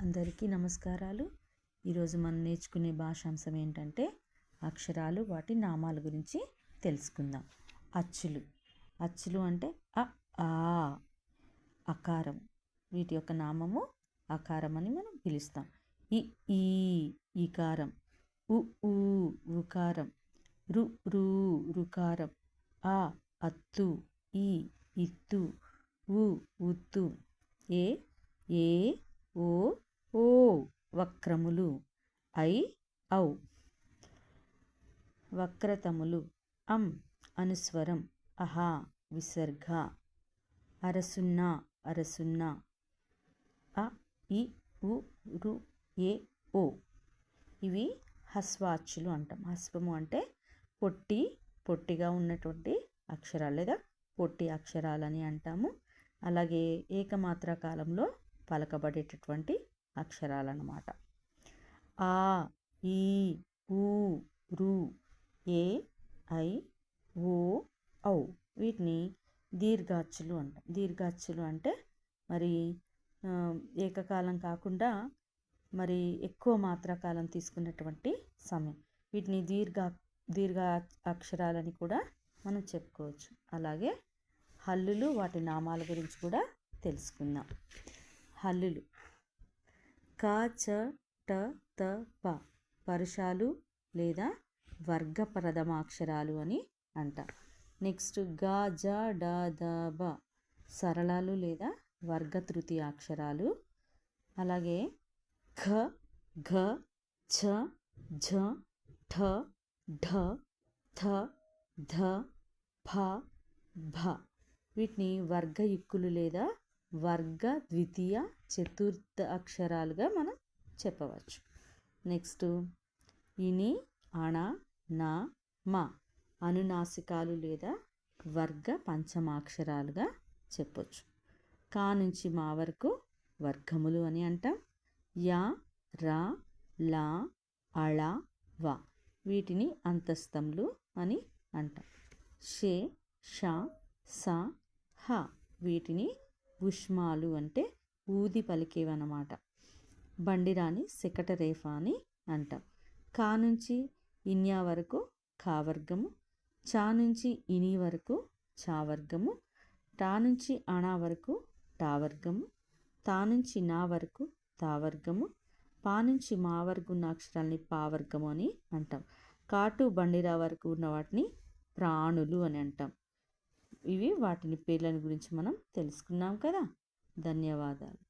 అందరికీ నమస్కారాలు. ఈరోజు మనం నేర్చుకునే భాషాంశం ఏంటంటే అక్షరాలు, వాటి నామాల గురించి తెలుసుకుందాం. అచ్చులు. అచ్చులు అంటే అ, ఆ, అకారం. వీటి యొక్క నామము అకారం అని మనం పిలుస్తాం. ఇ, ఈ, ఈకారం. ఉ, ఊ, ఉకారం. రు, రు, రుకారం. ఆ, అత్తు. ఈ, ఇత్తు. ఉ, ఉత్తు. ఏ, ఏ, ఓ, ఓ, వక్రములు. ఐ, ఔ, వక్రతములు. అం, అనుస్వరం. అహా, విసర్గ. అరసున్న, అరసున్న. అ, ఇ, ఉ, రు, ఏ, ఓ. ఇవి హ్రస్వాచ్చులు అంటాం. హ్రస్వము అంటే పొట్టిగా ఉన్నటువంటి అక్షరాలు లేదా పొట్టి అక్షరాలని అంటాము. అలాగే ఏకమాత్ర కాలంలో పలకబడేటటువంటి అక్షరాలన్నమాట. ఆ, ఈ, ఊ, రు, ఏ, ఐ, ఓ, ఔ. వీటిని దీర్ఘాచ్చులు అంటాం. దీర్ఘాచ్చులు అంటే మరి ఏకకాలం కాకుండా మరి ఎక్కువ మాత్రాకాలం తీసుకున్నటువంటి సమయం. వీటిని దీర్ఘ అక్షరాలని కూడా మనం చెప్పుకోవచ్చు. అలాగే హల్లులు, వాటి నామాల గురించి కూడా తెలుసుకుందాం. హల్లులు. క, చ, ట, త, ప పరుషాలు లేదా వర్గ ప్రథమాక్షరాలు అని అంటాం. నెక్స్ట్ గ, జ, డ, ద, బ సరళాలు లేదా వర్గ తృతీయ అక్షరాలు. అలాగే ఖ, ఘ, ఛ, ఝ, ఠ, ఢ, థ, ధ, ఫ, భ వీటిని వర్గయుక్కులు లేదా వర్గ ద్వితీయ చతుర్థ అక్షరాలుగా మనం చెప్పవచ్చు. నెక్స్ట్ ఇని, అణ, న, మ అనునాసికాలు లేదా వర్గ పంచమాక్షరాలుగా చెప్పొచ్చు. కా నుంచి మా వరకు వర్గములు అని అంటాం. యా, రా, లా, అళ, వ వీటిని అంతస్తములు అని అంటాం. షే, ష, స, హ వీటిని ఉష్మాలు అంటే ఊది పలికేవన్నమాట. బండిరాని శకటరేఫ అని అంటాం. కా నుంచి ఇన్యా వరకు కావర్గము. చా నుంచి ఇని వరకు చావర్గము. టా నుంచి అణా వరకు టావర్గము. తా నుంచి నా వరకు తావర్గము. పా నుంచి మా వరకు ఉన్న అక్షరాలని పావర్గము అని అంటాం. కాటు బండిరా వరకు ఉన్న వాటిని ప్రాణులు అని అంటాం. ఇవి వాటిని పేర్లను గురించి మనం తెలుసుకున్నాం కదా. ధన్యవాదాలు.